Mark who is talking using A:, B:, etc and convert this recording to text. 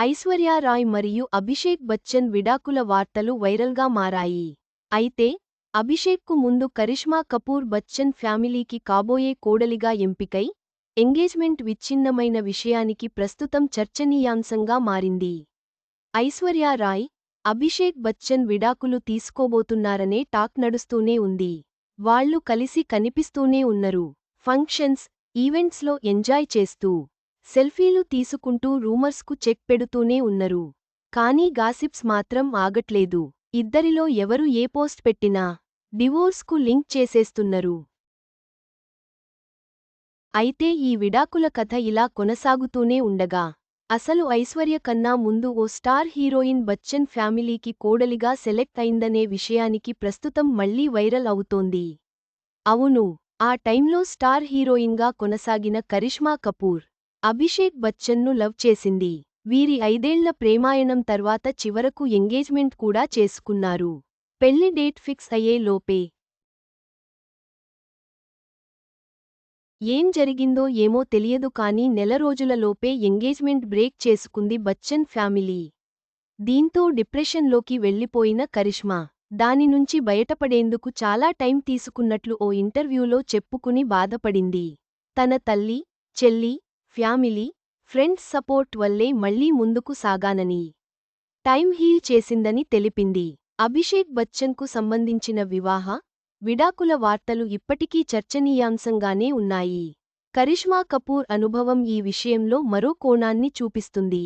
A: ఐశ్వర్య రాయ్ మరియు అభిషేక్ బచ్చన్ విడాకుల వార్తలు వైరల్గా మారాయి. అయితే అభిషేక్కు ముందు కరిష్మా కపూర్ బచ్చన్ ఫ్యామిలీకి కాబోయే కోడలిగా ఎంపికై ఎంగేజ్మెంట్ విచ్ఛిన్నమైన విషయానికి ప్రస్తుతం చర్చనీయాంశంగా మారింది. ఐశ్వర్య రాయ్, అభిషేక్ బచ్చన్ విడాకులు తీసుకోబోతున్నారనే టాక్ నడుస్తూనే ఉంది. వాళ్లు కలిసి కనిపిస్తూనే ఉన్నరు. ఫంక్షన్స్, ఈవెంట్స్లో ఎంజాయ్ చేస్తూ, సెల్ఫీలు తీసుకుంటూ రూమర్స్కు చెక్ పెడుతూనే ఉన్నరు. కానీ గాసిప్స్ మాత్రం ఆగట్లేదు. ఇద్దరిలో ఎవరు ఏ పోస్ట్ పెట్టినా డివోర్స్కు లింక్ చేసేస్తున్నరు. అయితే ఈ విడాకుల కథ ఇలా కొనసాగుతూనే ఉండగా, అసలు ఐశ్వర్య కన్నా ముందు ఓ స్టార్ హీరోయిన్ బచ్చన్ ఫ్యామిలీకి కోడలిగా సెలెక్ట్ అయిందనే విషయానికి ప్రస్తుతం మళ్లీ వైరల్ అవుతోంది. అవును, ఆ టైంలో స్టార్ హీరోయిన్గా కొనసాగిన కరిష్మా కపూర్ అభిషేక్ బచ్చన్ను లవ్ చేసింది. వీరి 5 ఏళ్ల ప్రేమాయణం తర్వాత చివరకు ఎంగేజ్మెంట్ కూడా చేసుకున్నారు. పెళ్లి డేట్ ఫిక్స్ అయ్యే లోపే ఏం జరిగిందో ఏమో తెలియదు కానీ నెల రోజులలోపే ఎంగేజ్మెంట్ బ్రేక్ చేసుకుంది బచ్చన్ ఫ్యామిలీ. దీంతో డిప్రెషన్లోకి వెళ్లిపోయిన కరిష్మా దాని నుంచి బయటపడేందుకు చాలా టైం తీసుకున్నట్లు ఓ ఇంటర్వ్యూలో చెప్పుకుని బాధపడింది. తన తల్లి, చెల్లి, ఫ్యామిలీ, ఫ్రెండ్స్ సపోర్ట్ వల్లే మళ్లీ ముందుకు సాగానని, టైం హీల్ చేసిందని తెలిపింది. అభిషేక్ బచ్చన్కు సంబంధించిన విడాకుల వార్తలు ఇప్పటికీ చర్చనీయాంశంగానే ఉన్నాయి. కరిష్మా కపూర్ అనుభవం ఈ విషయంలో మరో కోణాన్ని చూపిస్తుంది.